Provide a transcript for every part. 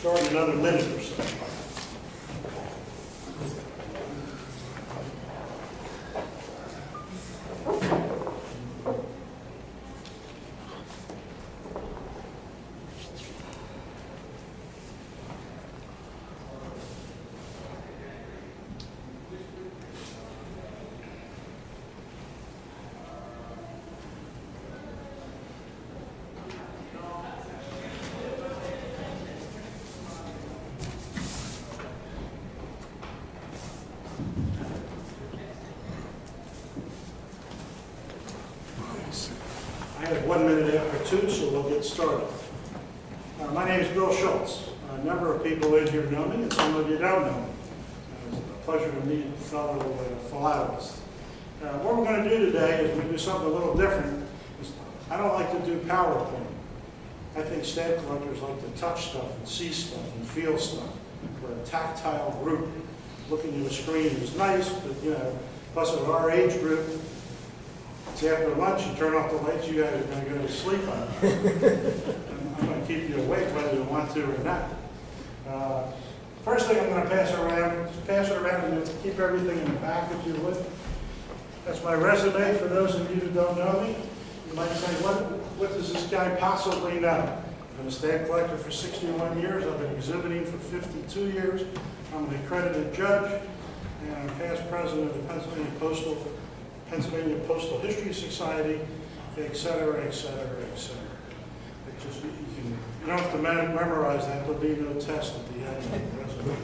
start in another minute or so. I have 1 minute after 2, so we'll get started. My name is Bill Schultz. A number of people in here know me, and some of you don't know me. It's a pleasure to meet fellow philatelists. What we're going to do today is we do something a little different. I don't like to do PowerPoint. I think stamp collectors like to touch stuff and see stuff and feel stuff. We're a tactile group. Looking at a screen is nice, but plus at our age group, it's after lunch, you turn off the lights, you guys are going to go to sleep on it. I'm going to keep you awake whether you want to or not. First thing I'm going to pass it around and keep everything in the back if you would. That's my resume for those of you who don't know me. You might say, what does this guy possibly know? I've been a stamp collector for 61 years. I've been exhibiting for 52 years. I'm an accredited judge, and I'm past president of the Pennsylvania Postal History Society, et cetera, et cetera, et cetera. You don't have to memorize that. There'll be no test at the end of the resume.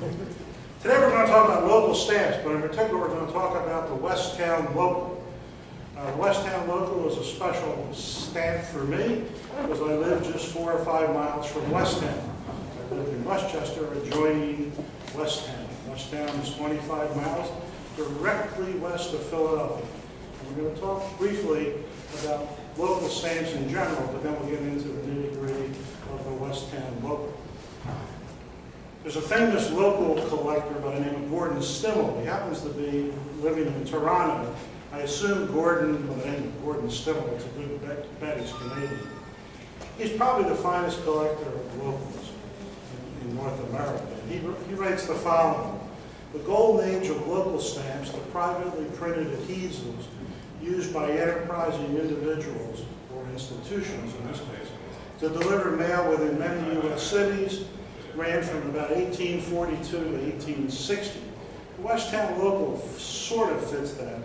Today we're going to talk about local stamps, but in particular we're going to talk about the Westtown Local. The Westtown Local is a special stamp for me because I live just 4 or 5 miles from Westtown. I live in Westchester, adjoining Westtown. Westtown is 25 miles directly west of Philadelphia. And we're going to talk briefly about local stamps in general, but then we'll get into the nitty-gritty of the Westtown Local. There's a famous local collector by the name of Gordon Stimmel. He happens to be living in Toronto. I assume Gordon, by the name of Gordon Stimmel, it's a good bet he's Canadian. He's probably the finest collector of locals in North America. He writes the following: the golden age of local stamps, the privately printed adhesives used by enterprising individuals or institutions, in this case, to deliver mail within many U.S. cities, ran from about 1842 to 1860. The Westtown Local sort of fits that.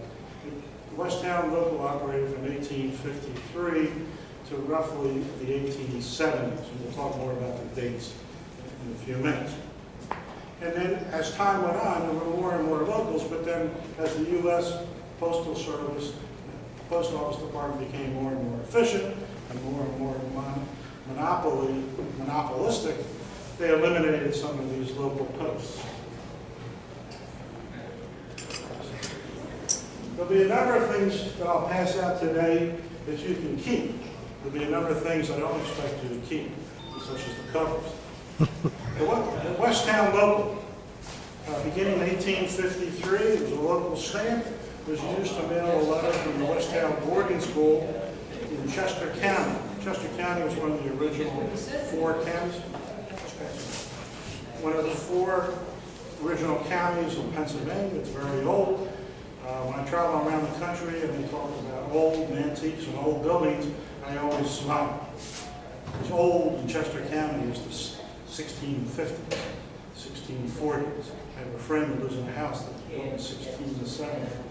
The Westtown Local operated from 1853 to roughly the 1870s, and we'll talk more about the dates in a few minutes. And then as time went on, there were more and more locals, but then as the U.S. Postal Service, the Post Office Department became more and more efficient and more monopolistic, they eliminated some of these local posts. There'll be a number of things that I'll pass out today that you can keep. There'll be a number of things I don't expect you to keep, such as the covers. The Westtown Local, beginning in 1853, it was a local stamp. It was used to mail a letter from the Westtown boarding school in Chester County. Chester County was one of the original 4 counties. One of the 4 original counties in Pennsylvania. It's very old. When I travel around the country and they talk about old antiques and old buildings, I always smile. It's old in Chester County is the 1650s, 1640s. I have a friend that lives in a house that's built in 1670.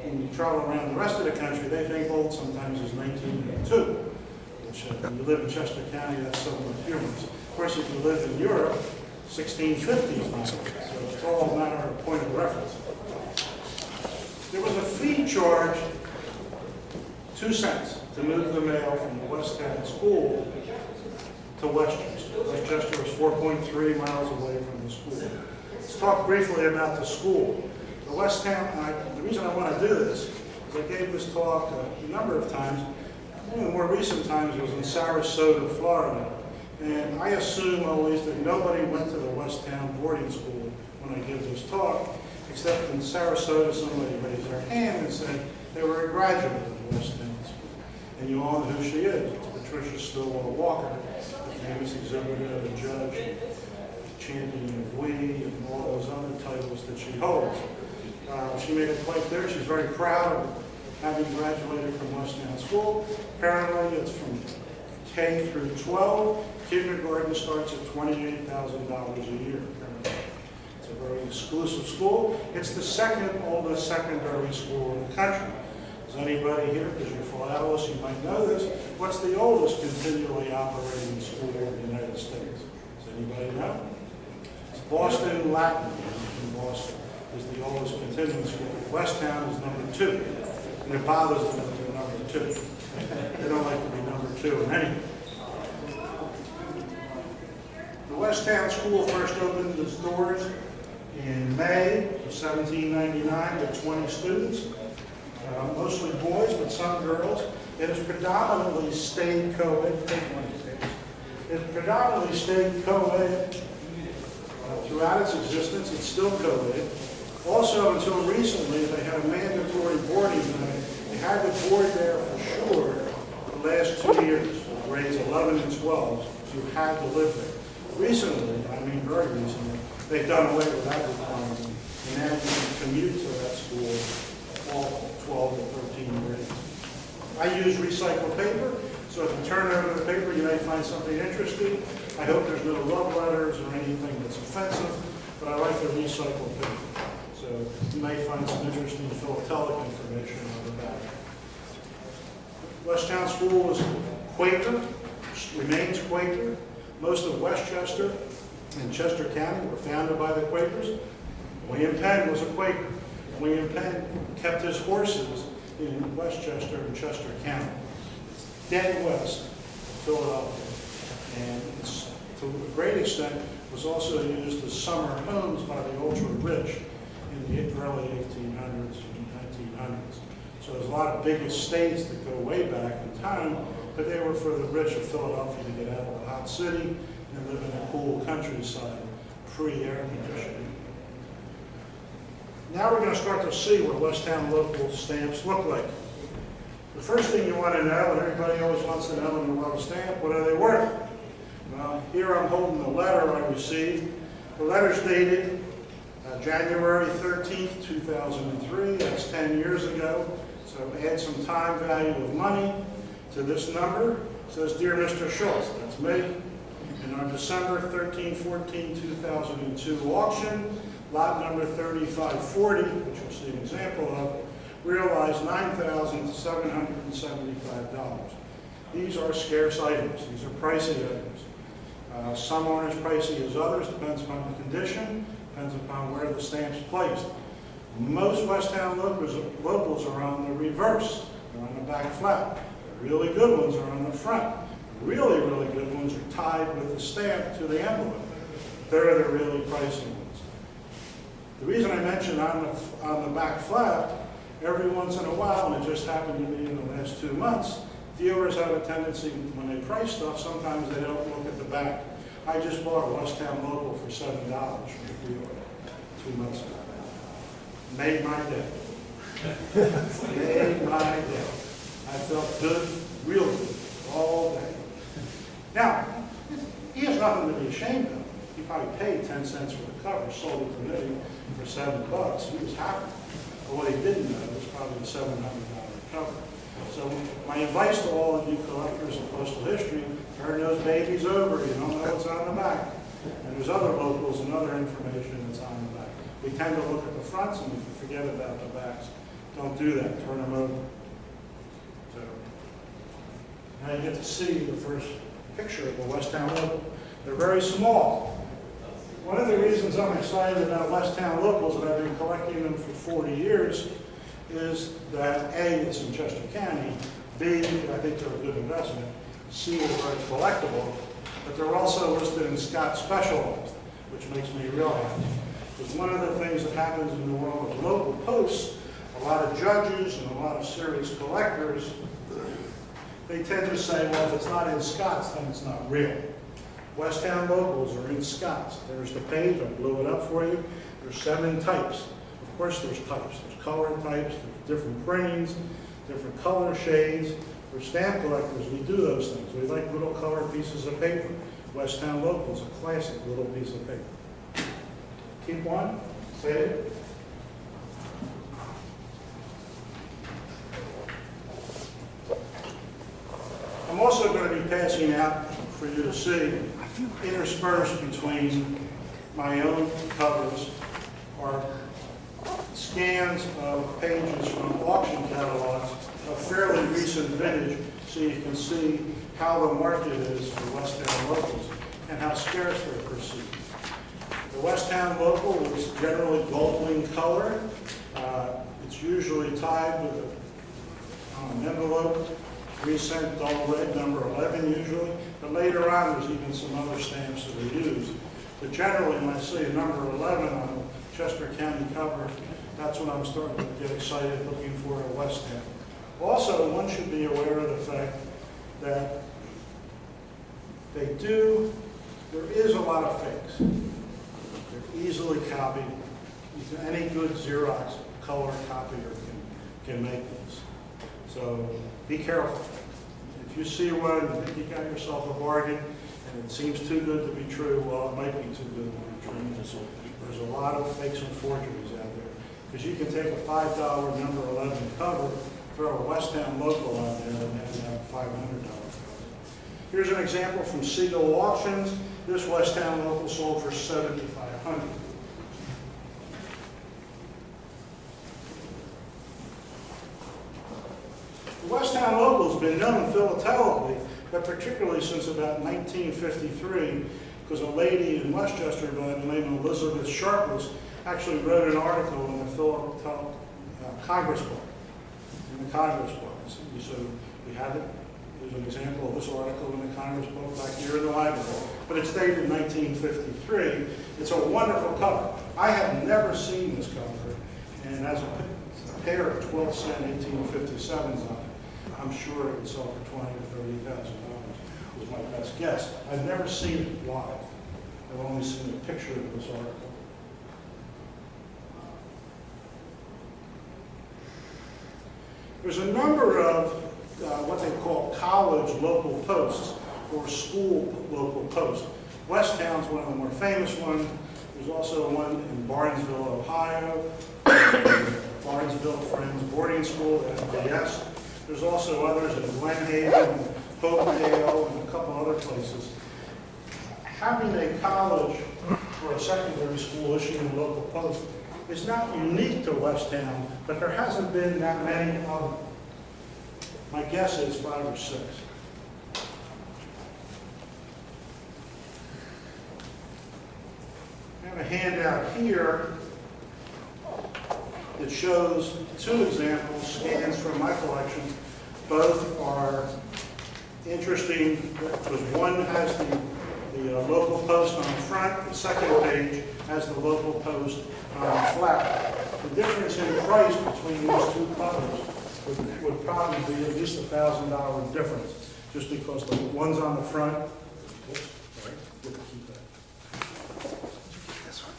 When you travel around the rest of the country, they think old sometimes is 1902, which when you live in Chester County, that's somewhat humorous. Of course, if you live in Europe, 1650s now, so it's all a matter of point of reference. There was a fee charged 2 cents to move the mail from the Westtown School to Westchester. Westchester was 4.3 miles away from the school. Let's talk briefly about the school. The Westtown, the reason I want to do this is I gave this talk a number of times. One of the more recent times was in Sarasota, Florida. And I assume always that nobody went to the Westtown boarding school when I give this talk, except in Sarasota somebody raised their hand and said they were a graduate of the Westtown school. And you all know who she is. It's Patricia Stillwell Walker, the famous exhibitor, the judge, champion of we, and all those other titles that she holds. She made it quite clear she's very proud of having graduated from Westtown School. Apparently it's from K through 12. Kindergarten starts at $28,000 a year. It's a very exclusive school. It's the second oldest secondary school in the country. Does anybody here, because you're philatelists, you might know this, what's the oldest continually operating school in the United States? Does anybody know? It's Boston Latin in Boston is the oldest continuing school. Westtown is number 2. And it bothers them that they're number 2. They don't like to be number 2 in anything. The Westtown School first opened its doors in May of 1799 with 20 students, mostly boys, but some girls. It is predominantly stayed co-ed. It predominantly stayed co-ed throughout its existence. It's still co-ed. Also, until recently, they had a mandatory boarding limit. They had to board there for sure the last 2 years, grades 11 and 12. You had to live there. Recently, I mean very recently, they've done away with that requirement. And now you can commute to that school all 12 to 13 grades. I use recycled paper, so if you turn over the paper, you may find something interesting. I hope there's no love letters or anything that's offensive, but I like the recycled paper. So you may find some interesting philatelic information on the back. Westtown School is Quaker, remains Quaker. Most of Westchester and Chester County were founded by the Quakers. William Penn was a Quaker. William Penn kept his horses in Westchester and Chester County. It's dead west of Philadelphia. And it's, to a great extent, was also used as summer homes by the ultra-rich in the early 1800s and 1900s. So there's a lot of big estates that go way back in time, but they were for the rich of Philadelphia to get out of the hot city and live in a cool countryside, pre-air conditioning. Now we're going to start to see what Westtown local stamps look like. The first thing you want to know, and everybody always wants to know in the world of stamp, what are they worth? Well, here I'm holding the letter I received. The letter's dated January 13th, 2003. That's 10 years ago. So add some time value of money to this number. It says, Dear Mr. Schultz, that's me. In our December 13-14, 2002 auction, lot number 3540, which you'll see an example of, realized $9,775. These are scarce items. These are pricey items. Some aren't as pricey as others, depends upon the condition, depends upon where the stamp's placed. Most Westtown locals are on the reverse. They're on the back flap. The really good ones are on the front. The really, really good ones are tied with the stamp to the envelope. They're the really pricey ones. The reason I mention on the back flap, every once in a while, and it just happened to me in the last 2 months, dealers have a tendency, when they price stuff, sometimes they don't look at the back. I just bought a Westtown local for $7 from a dealer 2 months ago. Made my day. Made my day. I felt good, real good, all day. Now, he has nothing to be ashamed of. He probably paid 10 cents for the cover, sold it to me for $7. He was happy. But what he didn't know was probably a $700 cover. So my advice to all of you collectors of postal history, turn those babies over. You don't know what's on the back. And there's other locals and other information that's on the back. We tend to look at the fronts and we forget about the backs. Don't do that. Turn them over. So now you get to see the first picture of the Westtown local. They're very small. One of the reasons I'm excited about Westtown locals, and I've been collecting them for 40 years, is that A, it's in Chester County, B, I think they're a good investment, C, they're very collectible, but they're also listed in Scott Specialized, which makes me real happy. Because one of the things that happens in the world of local posts, a lot of judges and a lot of serious collectors, they tend to say, well, if it's not in Scott's, then it's not real. Westtown locals are in Scott's. There's the page, I blew it up for you. There's 7 types. Of course there's types. There's color types, there's different prints, different color shades. For stamp collectors, we do those things. We like little colored pieces of paper. Westtown Local is a classic little piece of paper. Keep one, save it. I'm also going to be passing out for you to see, interspersed between my own covers, are scans of pages from auction catalogs of fairly recent vintage, so you can see how the market is for Westtown Locals and how scarce they're perceived. The Westtown Local is generally gold-wing color. It's usually tied with an envelope, 3-cent dull red, number 11 usually, but later on there's even some other stamps that are used. But generally when I see a number 11 on a Chester County cover, that's when I'm starting to get excited looking for a Westtown. Also, one should be aware of the fact that there is a lot of fakes. They're easily copied. Any good Xerox color copier can make these. So be careful. If you see one, you think you got yourself a bargain, and it seems too good to be true, well, it might be too good to be true. There's a lot of fakes and forgeries out there. Because you can take a $5 number 11 cover, throw a Westtown Local on there, and have a $500 cover. Here's an example from Siegel Auctions. This Westtown Local sold for $7,500. The Westtown Local has been known philatelically, but particularly since about 1953, because a lady in Westchester by the name of Elizabeth Sharpless actually wrote an article in the Philatelic Congress Book. In the Congress Book. So we have it. There's an example of this article in the Congress Book back here in the library. But it's dated 1953. It's a wonderful cover. I have never seen this cover, and as a pair of 12-cent 1857s on it, I'm sure it would sell for $20,000 to $30,000. Was my best guess. I've never seen it live. I've only seen a picture of this article. There's a number of what they call college local posts or school local posts. Westtown's one of the more famous ones. There's also one in Barnesville, Ohio, Barnesville Friends Boarding School, FBS. There's also others in Glen Haven, Hopedale, and a couple other places. Having a college or a secondary school issuing a local post is not unique to Westtown, but there hasn't been that many of them. My guess is 5 or 6. I have a handout here that shows 2 examples, scans from my collection. Both are interesting because one has the local post on the front, the second page has the local post on the flap. The difference in price between these 2 covers would probably be at least $1,000 difference, just because the ones on the front, oops, sorry, get to keep that. This one.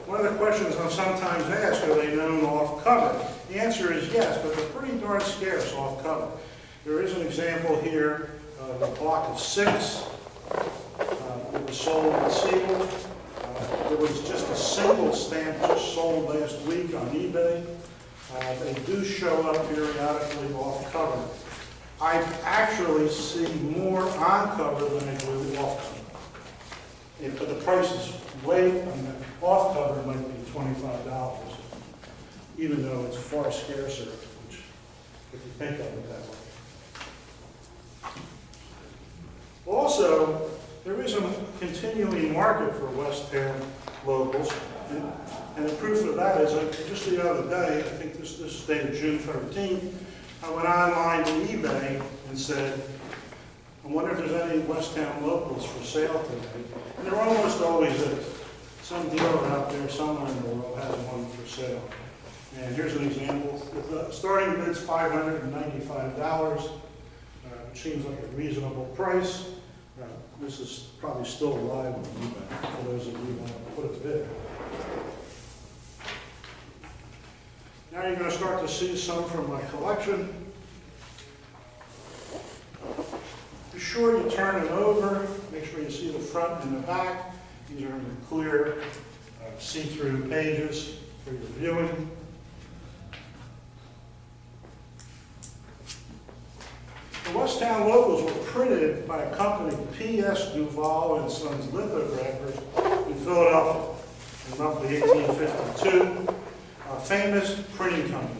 One of the questions I'm sometimes asked, are they known off cover? The answer is yes, but they're pretty darn scarce off cover. There is an example here of a block of 6. It was sold at Siegel. There was just a single stamp just sold last week on eBay. They do show up periodically off cover. I actually see more on cover than I do off cover. But the price is way, off cover might be $25, even though it's far scarcer, which, if you think of it that way. Also, there is a continuing market for Westtown locals, and the proof of that is just the other day, I think this is dated June 13th, I went online to eBay and said, I wonder if there's any Westtown locals for sale today. And there almost always is. Some dealer out there somewhere in the world has one for sale. And here's an example. The starting bid's $595, which seems like a reasonable price. This is probably still alive on eBay, for those of you who want to put it to bid. Now you're going to start to see some from my collection. sure you turn it over, make sure you see the front and the back. These are clear, see-through pages for your viewing. The Westtown logos were printed by a company, P.S. Duval and Sons Lithographers, in Philadelphia in roughly 1852. A famous printing company.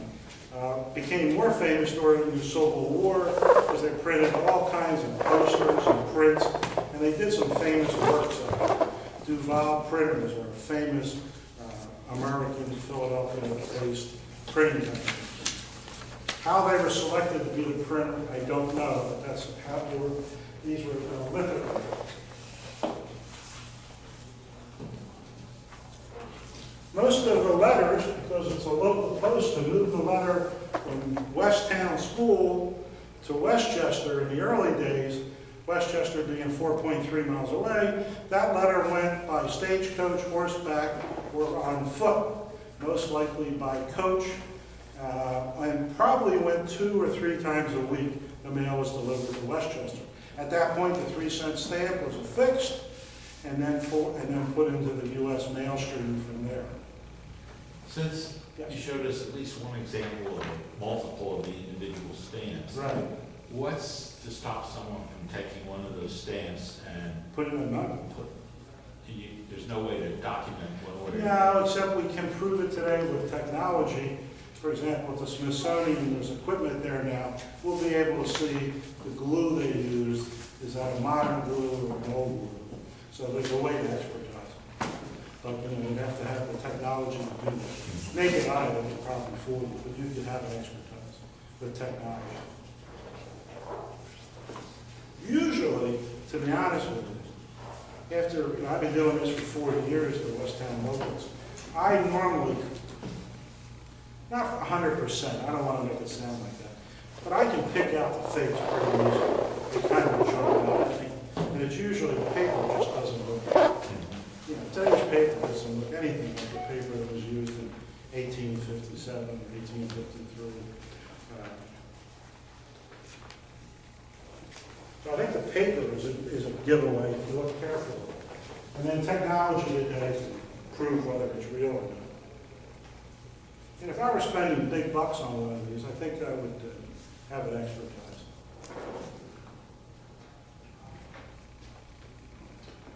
Became more famous during the Civil War because they printed all kinds of posters and prints, and they did some famous works. Duval Printers are a famous American Philadelphia-based printing company. How they were selected to be the printer, I don't know, but that's how they were. These were lithographs. Most of the letters, because it's a local post, to move the letter from Westtown School to Westchester in the early days, Westchester being 4.3 miles away, that letter went by stagecoach, horseback, or on foot, most likely by coach, and probably went 2 or 3 times a week the mail was delivered to Westchester. At that point, the 3-cent stamp was affixed and then put into the U.S. mail stream from there. Since you showed us at least one example of multiple of the individual stamps, Right. what's to stop someone from taking one of those stamps and Put it in a number. there's no way to document one order? No, except we can prove it today with technology. For example, at the Smithsonian, there's equipment there now. We'll be able to see the glue they used. Is that a modern glue or an old glue? So there's a way to expertise. But you'd have to have the technology to do that. Naked eye, they could probably fool you, but you could have an expertise with technology. Usually, to be honest with you, after I've been doing this for 40 years at Westtown Locals, I normally, not 100%, I don't want to make it sound like that, but I can pick out the fakes pretty easily. They kind of jump out at me, and it's usually the paper just doesn't look right. You know, today's paper doesn't look anything like the paper that was used in 1857 or 1853. So I think the paper is a giveaway if you look carefully. And then technology today to prove whether it's real or not. And if I were spending big bucks on one of these, I think I would have it expertise.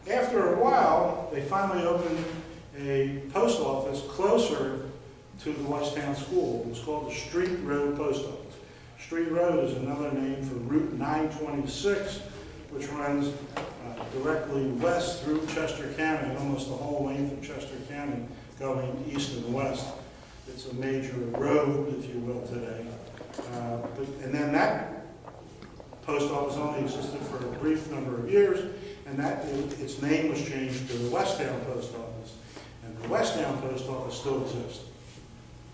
After a while, they finally opened a post office closer to the Westtown School. It was called the Street Road Post Office. Street Road is another name for Route 926, which runs directly west through Chester County, almost the whole length of Chester County, going east and west. It's a major road, if you will, today. And then that post office only existed for a brief number of years, and its name was changed to the Westtown Post Office. And the Westtown Post Office still exists.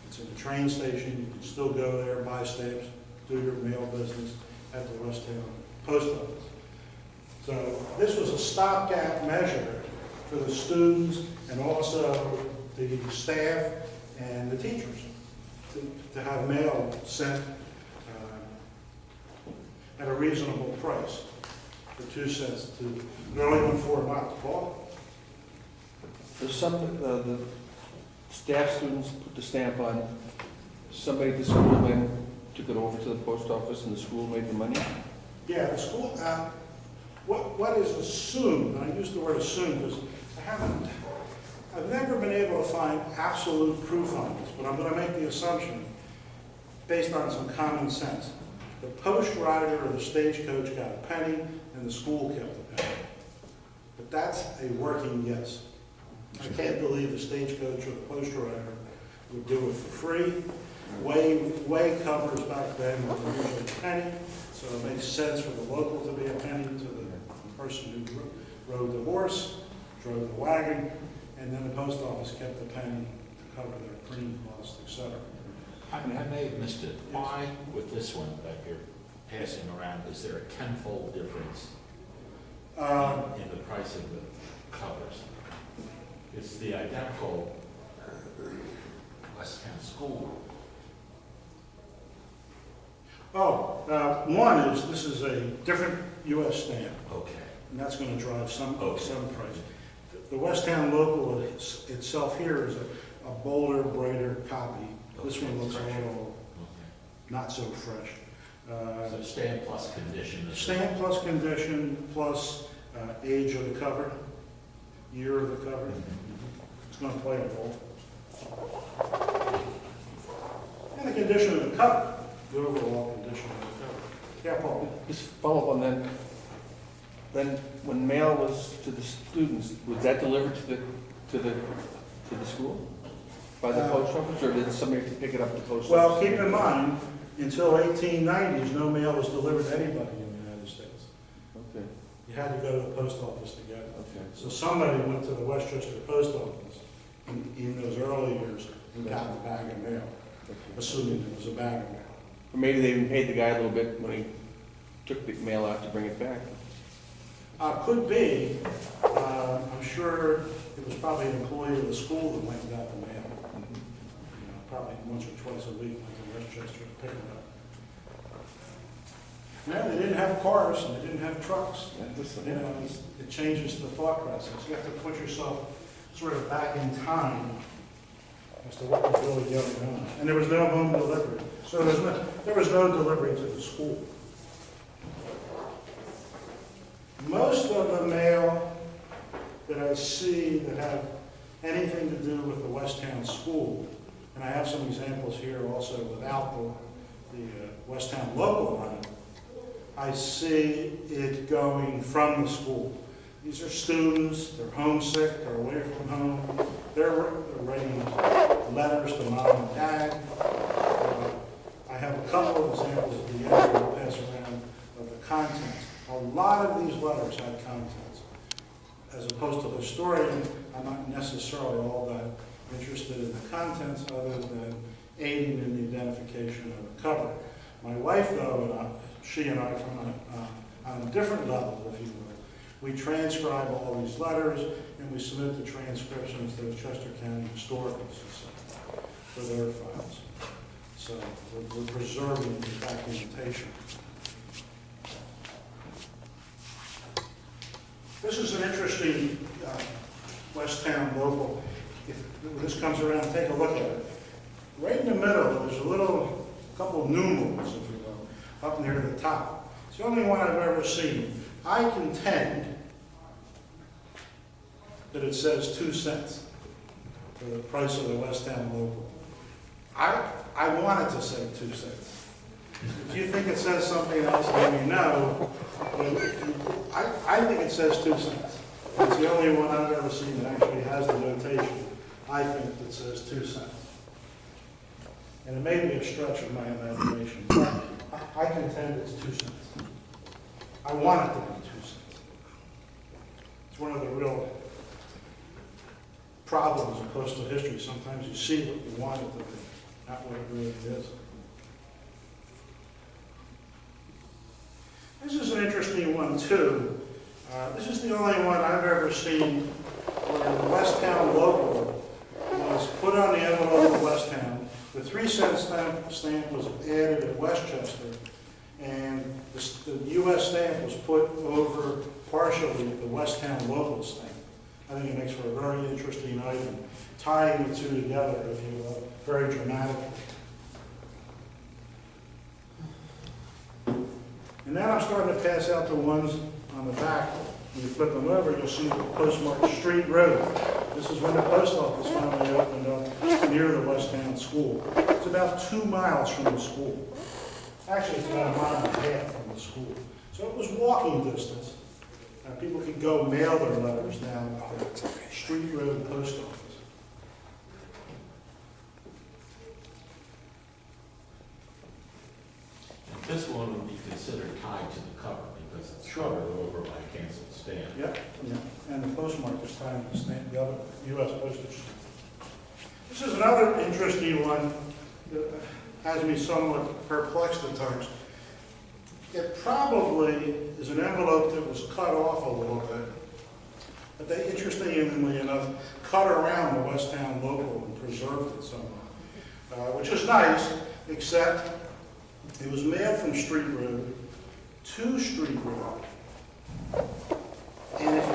It's in the train station. You can still go there, buy stamps, do your mail business at the Westtown Post Office. So this was a stopgap measure for the students and also the staff and the teachers to have mail sent at a reasonable price for 2 cents. It only went 4 miles. Paul? There's something, the staff students put the stamp on, somebody at the school then took it over to the post office and the school made the money? Yeah, the school, what is assumed, and I use the word assumed because I've never been able to find absolute proof on this, but I'm going to make the assumption based on some common sense. The post rider or the stagecoach got a penny and the school kept a penny. But that's a working guess. I can't believe the stagecoach or the post rider would do it for free. Way covers back then were usually a penny, so it makes sense for the local to be a penny to the person who rode the horse, drove the wagon, and then the post office kept the penny to cover their printing costs, etc. I may have missed it. Why, with this one that you're passing around, is there a tenfold difference in the price of the covers? It's the identical Westtown School. One is, this is a different US stamp, Okay. and that's going to drive some Okay. price. The Westtown local itself here is a bolder, brighter copy. This one looks a little Okay. not so fresh. So stamp plus condition. Stamp plus condition plus age of the cover, year of the cover. It's going to play a role. And the condition of the cover, the overall condition of the cover. Yeah, Paul? Just follow up on that. Then, when mail was to the students, was that delivered to the school? By the post office, or did somebody have to pick it up at the post office? Well, keep in mind, until 1890s, no mail was delivered to anybody in the United States. Okay, You had to go to the post office to get it. okay. So somebody went to the Westchester post office in those early years and got a bag of mail, Okay. assuming it was a bag of mail. Or maybe they even paid the guy a little bit when he took the mail out to bring it back. Could be. I'm sure it was probably an employee of the school that went and got the mail. You know, probably once or twice a week went to Westchester to pick it up. No, they didn't have cars and they didn't have trucks. You know, it changes the thought process. You have to put yourself sort of back in time as to what was really going on. And there was no home delivery. So there was no delivery to the school. Most of the mail that I see that have anything to do with the Westtown school, and I have some examples here also without the Westtown logo on it, I see it going from the school. These are students, they're homesick, they're away from home, they're writing letters to mom and dad. I have a couple of examples at the end that I'll pass around of the contents. A lot of these letters had contents. As opposed to the historian, I'm not necessarily all that interested in the contents other than aiding in the identification of the cover. My wife, though, she and I, from on a different level, if you will, we transcribe all these letters and we submit the transcriptions to the Chester County Historical Society for their files. So we're preserving the documentation. This is an interesting Westtown local. If this comes around, take a look at it. Right in the middle, there's a couple of numerals, if you will, up near the top. It's the only one I've ever seen. I contend that it says 2 cents for the price of the Westtown local. I want it to say 2 cents. If you think it says something else, let me know. But I think it says 2 cents. It's the only one I've ever seen that actually has the notation, I think, that says 2 cents. And it may be a stretch of my imagination, but I contend it's 2 cents. I want it to be 2 cents. It's one of the real problems in postal history. Sometimes you see what you want it to be, not what it really is. This is an interesting one, too. This is the only one I've ever seen where the Westtown logo was put on the envelope of Westtown. The 3-cent stamp was added at Westchester, and the U.S. stamp was put over partially the Westtown local stamp. I think it makes for a very interesting item, tying the two together, if you will, very dramatically. And now I'm starting to pass out the ones on the back. When you flip them over, you'll see the postmark Street Road. This is when the post office finally opened up near the Westtown School. It's about 2 miles from the school. Actually, it's about 1.5 miles from the school. So it was walking distance. People could go mail their letters down at the Street Road post office. This one would be considered tied to the cover because it's covered over by a canceled stamp. Yep, yeah. And the postmark is tied to the stamp, the other U.S. postage stamp. This is another interesting one that has me somewhat perplexed at times. It probably is an envelope that was cut off a little bit, but they, interestingly enough, cut around the Westtown logo and preserved it somewhat, which is nice, except it was mailed from Street Road to Street Road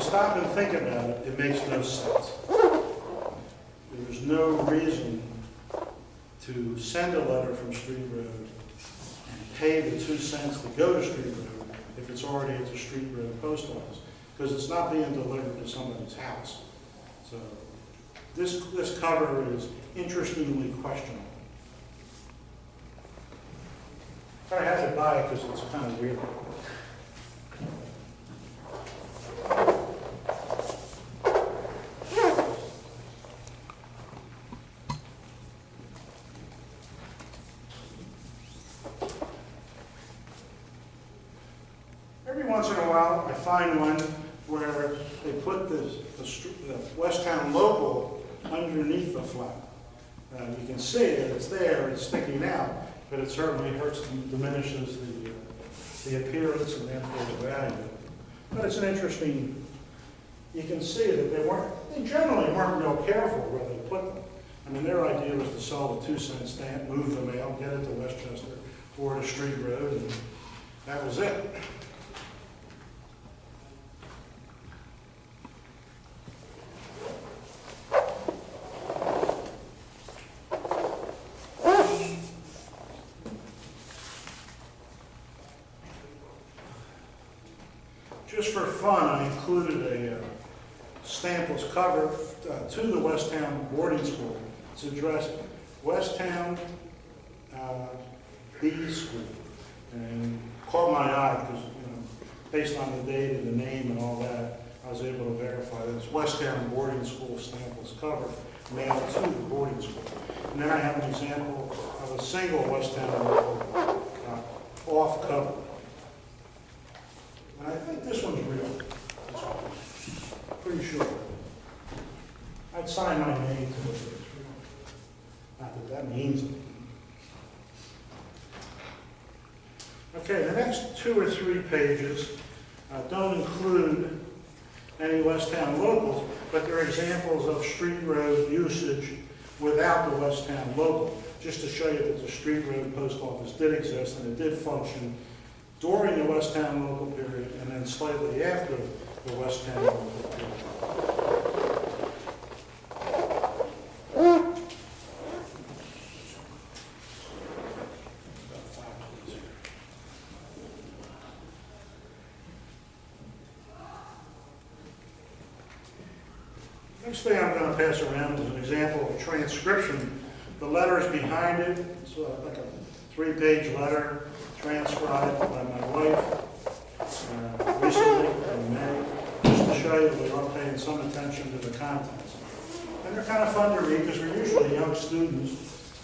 stop and think about it, it makes no sense. There's no reason to send a letter from Street Road and pay the 2 cents to go to Street Road if it's already at the Street Road post office, because it's not being delivered to somebody's house. So this cover is interestingly questionable. I had to buy it because it's kind of weird. Every once in a while, I find one where they put the Westtown logo underneath the flag. You can see it, it's there, it's sticking out, but it certainly hurts and diminishes the appearance and therefore the value. But it's an interesting, you can see that they generally weren't real careful where they put them. I mean, their idea was to sell the 2 cent stamp, move the mail, get it to Westchester or to Street Road, and that was it. Just for fun, I included a stampless cover to the Westtown boarding school. It's addressed Westtown B School, and caught my eye because, based on the date and the name and all that, I was able to verify that it's Westtown boarding school stampless cover mailed to the boarding school. And then I have an example of a single Westtown logo off cover. And I think this one's real. This one. Pretty sure. I'd sign my name to it. Not that that means anything. Okay, the next 2 or 3 pages don't include any Westtown locals, but they're examples of Street Road usage without the Westtown logo, just to show you that the Street Road post office did exist and it did function during the Westtown local period and then slightly after the Westtown local period. About 5 minutes here. Next thing I'm going to pass around is an example of a transcription. The letters behind it, it's like a 3-page letter transcribed by my wife recently in May, just to show you that we are paying some attention to the contents. And they're kind of fun to read because we're usually young students,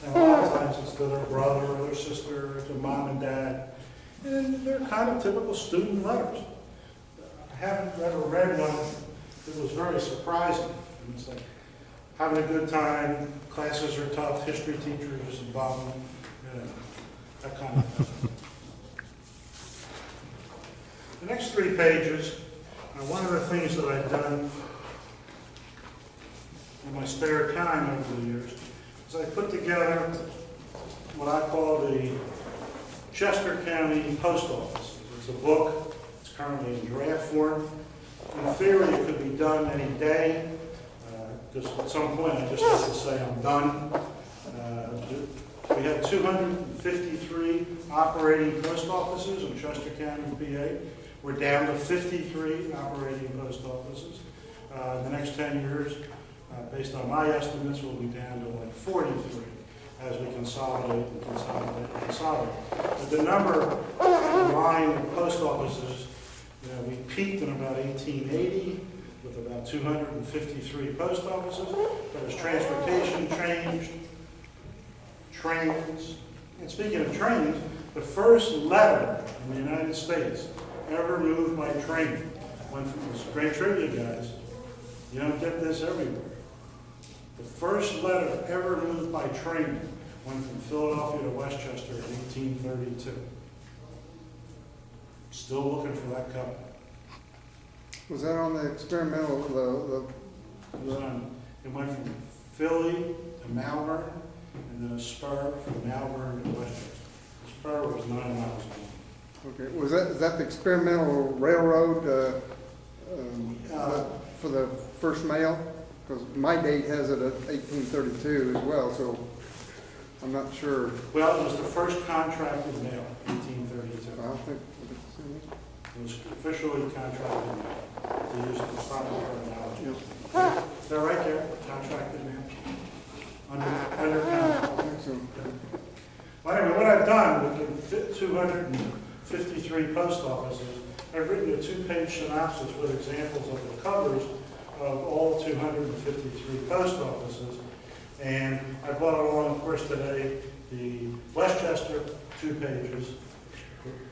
and a lot of times it's to their brother or their sister, or to mom and dad, and they're kind of typical student letters. I haven't ever read one that was very surprising. It's like, having a good time, classes are tough, history teacher is a bum, that kind of thing. The next 3 pages, one of the things that I've done in my spare time over the years is I put together what I call the Chester County Post Office. It's a book, it's currently in draft form. In theory, it could be done any day. Just at some point, I just have to say I'm done. We have 253 operating post offices in Chester County, PA. We're down to 53 operating post offices. In the next 10 years, based on my estimates, we'll be down to like 43 as we consolidate and consolidate and consolidate. But the number line of post offices, we peaked in about 1880 with about 253 post offices. But as transportation changed, trains, and speaking of trains, the first letter in the United States ever moved by train went from this great trivia, guys. You don't get this everywhere. The first letter ever moved by train went from Philadelphia to Westchester in 1832. Still looking for that cover. Was that on the experimental, It went from Philly to Malvern, and then a spur from Malvern to Westchester. The spur was 9 miles long. okay, is that the experimental railroad? for the first mail? Because my date has it at 1832 as well, so I'm not sure. Well, it was the first contracted mail, 1832. I think, It was officially contracted mail, to use the proper terminology. Yep. They're right there, contracted mail. Under I contract. think so. Well, anyway, what I've done with the 253 post offices, I've written a 2-page synopsis with examples of the covers of all 253 post offices. And I brought along, of course, today, the Westchester 2 pages,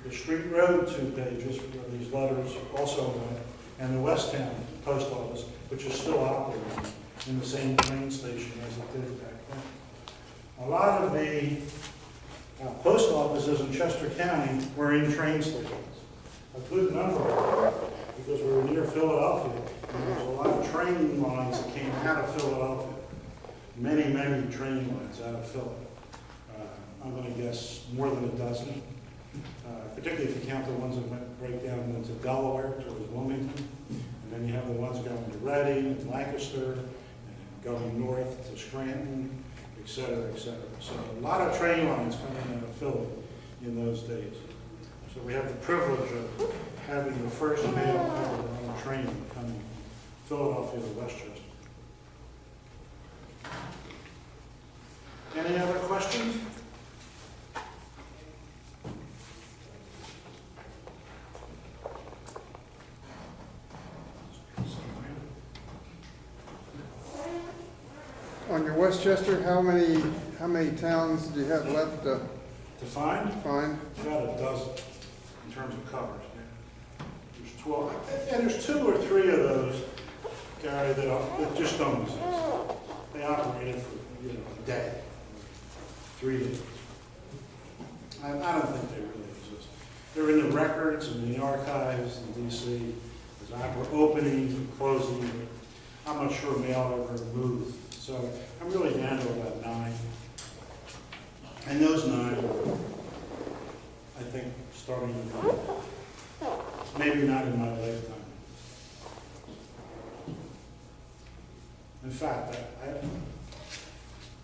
the Street Road 2 pages, where these letters also went, and the Westtown post office, which is still operating in the same train station as it did back then. A lot of the post offices in Chester County were in train stations. A good number of them, because we were near Philadelphia, and there was a lot of train lines that came out of Philadelphia. Many, many train lines out of Philly. I'm going to guess more than a dozen, particularly if you count the ones that went right down into Delaware towards Wilmington. And then you have the ones going to Reading and Lancaster, and going north to Scranton, et cetera, et cetera. So a lot of train lines coming out of Philly in those days. So we have the privilege of having the first mail ever on a train coming Philadelphia to Westchester. Any other questions? On your Westchester, how many towns do you have left to To find? find? About a dozen in terms of covers. Yeah. There's 12, and there's 2 or 3 of those, Gary, that just don't exist. They operated for, a day, 3 days. I don't think they really exist. They're in the records and the archives in DC. There's openings and closings. I'm not sure mail ever moved. So I'm really down to about 9. And those 9 are, I think, starting to maybe not in my lifetime. In fact,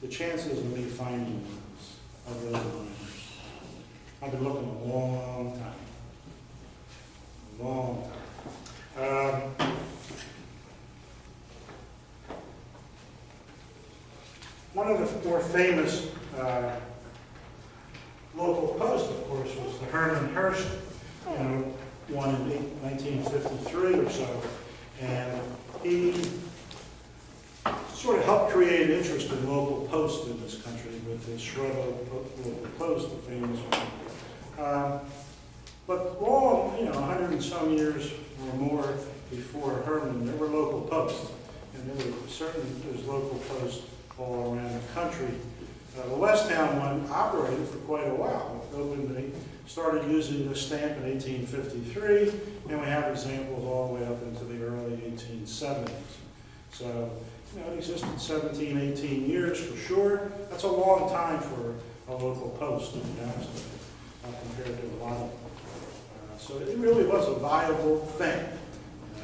the chances of me finding those miners, I've been looking a long time. A long time. One of the more famous local posts, of course, was the Herman Hurst, one in 1953 or so, and he sort of helped create an interest in local posts in this country with his Shredder local post, the famous one. But long, 100 and some years or more before Herman, there were local posts, and there was local posts all around the country. The Westtown one operated for quite a while. They started using this stamp in 1853, and we have examples all the way up into the early 1870s. So, it existed 17, 18 years for sure. That's a long time for a local post, to be honest with you, compared to a lot of them. So it really was a viable thing.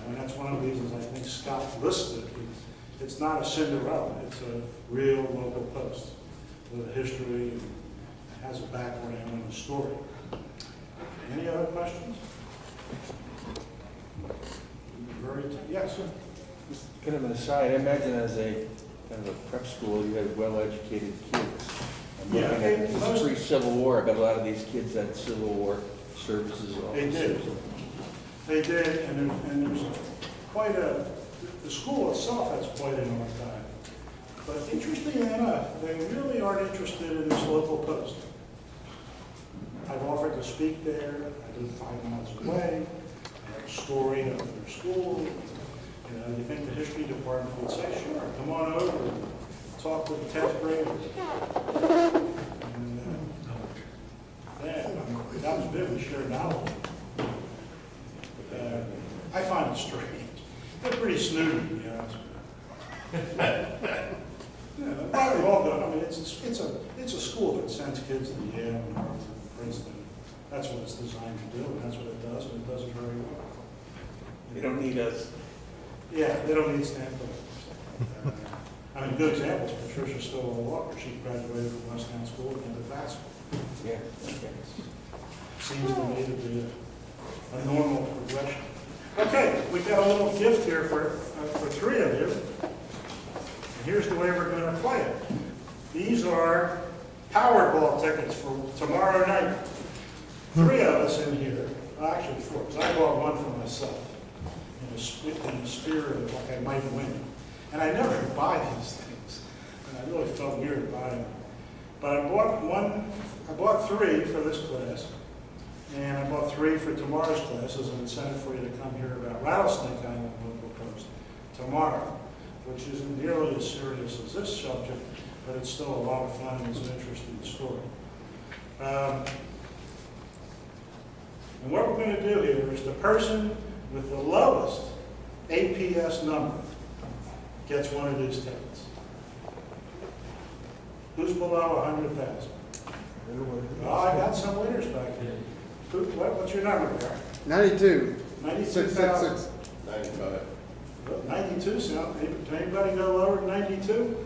And that's one of the reasons I think Scott listed it. It's not a Cinderella, it's a real local post with a history and has a background and a story. Any other questions? Yes, sir. Just kind of an aside, I imagine as a kind of a prep school, you had well-educated kids. I'm looking at this pre-Civil War. I bet a lot of these kids had Civil War services. They did. They did, and there's quite the school itself has quite an archive. But interestingly enough, they really aren't interested in this local post. I've offered to speak there. I live 5 miles away. I have a story of their school. You think the history department would say, sure, come on over and talk to the 10th graders. And, that was big, we shared knowledge. I find it strange. They're pretty snooty, to be honest with you. Probably all good. I mean, it's a school that sends kids to Yale and Harvard and Princeton. That's what it's designed to do, and that's what it does, and it does it very well. They don't need us. Yeah, they don't need stamp collectors. I mean, good examples, Patricia Stowell Walker, she graduated from Westtown School and into that school. Yeah, okay. Seems to me to be a normal progression. Okay, we've got a little gift here for three of you. And here's the way we're going to play it. These are Powerball tickets for tomorrow night. Three of us in here, well, actually four, because I bought one for myself in the spirit of like I might win. And I never buy these things, and I really felt weird buying them. But I bought three for this class, and I bought three for tomorrow's class as an incentive for you to come here about Rattlesnake Island Local Post tomorrow, which isn't nearly as serious as this subject, but it's still a lot of fun and it's an interesting story. And what we're going to do here is the person with the lowest APS number gets one of these tickets. Who's below 100,000? Oh, I got some winners back here. What's your number, Gary? 92. 92,000. 666. 95. 92, so can anybody go lower than 92?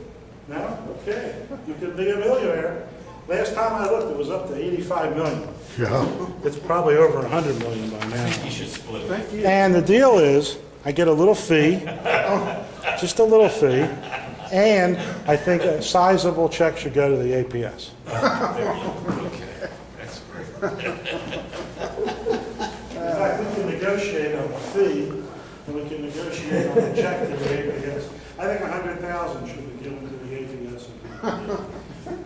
No? Okay. You could be a millionaire. Last time I looked, it was up to 85 million. Yeah. It's probably over 100 million by I now. think you should split it. Thank you. And the deal is, I get a little fee, just a little fee, and I think a sizable check should go to the APS. Okay, that's great. In fact, we can negotiate on the fee, and we can negotiate on the check to the APS. I think 100,000 should be given to the APS.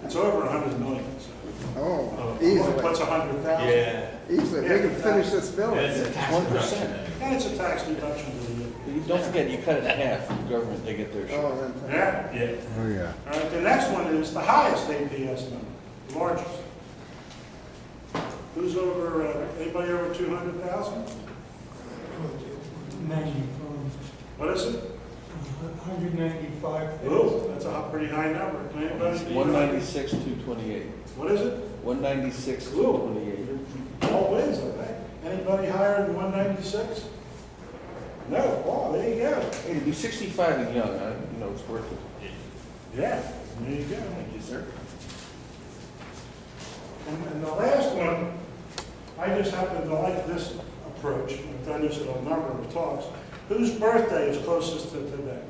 It's over 100 million, so. Oh, easily, What's 100,000? Yeah. easily. We can finish this bill. And it's a tax 1%. deduction. And it's a tax deduction to the Don't forget, you cut it in half, the government, they get their share. Oh, then, Yeah. Yeah. Oh, yeah. All right, the next one is the highest APS number, the largest. Who's over, anybody over 200,000? 95. What is it? 195. Ooh, that's a pretty high number. Can anybody? 196, 228. What is it? 196, 228. All wins, I think. Anybody higher than 196? No. Wow, there you go. Hey, to be 65 and young, it's worth it. Yeah, there you go. Thank you, sir. And the last one, I just happen to like this approach. I've done this at a number of talks. Whose birthday is closest to today?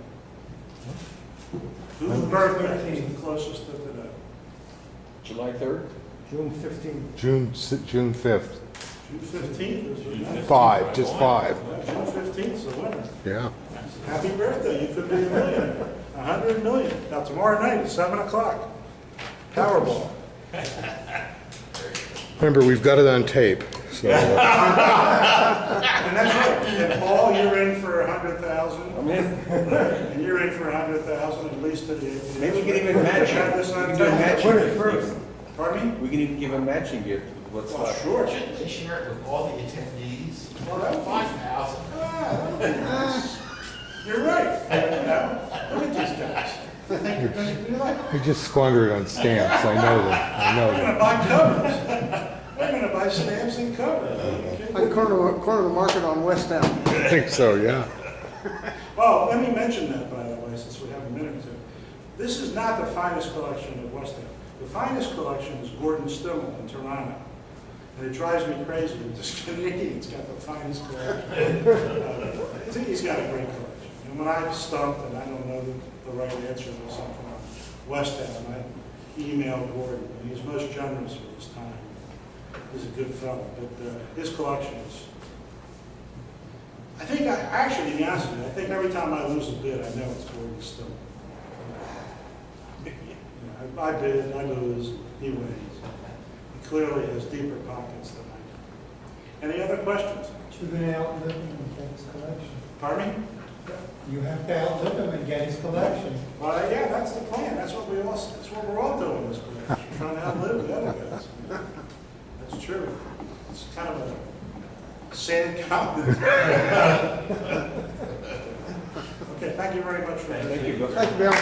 Whose birthday is the closest to today? July 3rd? June 15. June 5th. June 15th is your birthday. 5, just 5. June 15th is the winner. Yeah. Happy birthday, you could be a millionaire. 100 million. Now tomorrow night at 7 o'clock. Powerball. Remember, we've got it on tape, so. And that's right. And Paul, you're in for 100,000. I'm in. And you're in for 100,000 at least to the APS. Maybe we can even match Have it. this We on can do a tape. matching gift. first. Pardon me? We can even give a matching gift with what's Well, left. sure. Shouldn't they share it with all the attendees? Well, that would be- 5,000. Ah, that would be nice. You're right. Look at these guys. I think you're going to do that. We just squandered on stamps, I know that, I know They're going to that. buy covers. They're going to buy stamps and covers. I corner the market on Westtown. I think so, yeah. Well, let me mention that, by the way, since we have a minute or two. This is not the finest collection of Westtown. The finest collection is Gordon Stimmel in Toronto. And it drives me crazy that this Canadian's got the finest collection. He's got a great collection. And when I'm stumped and I don't know the right answer to something on Westtown, I email Gordon, and he's most generous with his time. He's a good fellow, but his collection is, I think, actually, to be honest with you, I think every time I lose a bid, I know it's Gordon Stimmel. I bid, I lose, he wins. He clearly has deeper pockets than I do. Any other questions? You're going to outlive him and get his collection. Pardon me? You have to outlive him and get his collection. Well, yeah, that's the plan. That's what we're all doing in this collection. We're trying to outlive the other guys. That's true. It's kind of a sad comment. Okay, thank you very much for that. Thank you. Thank you, Bill.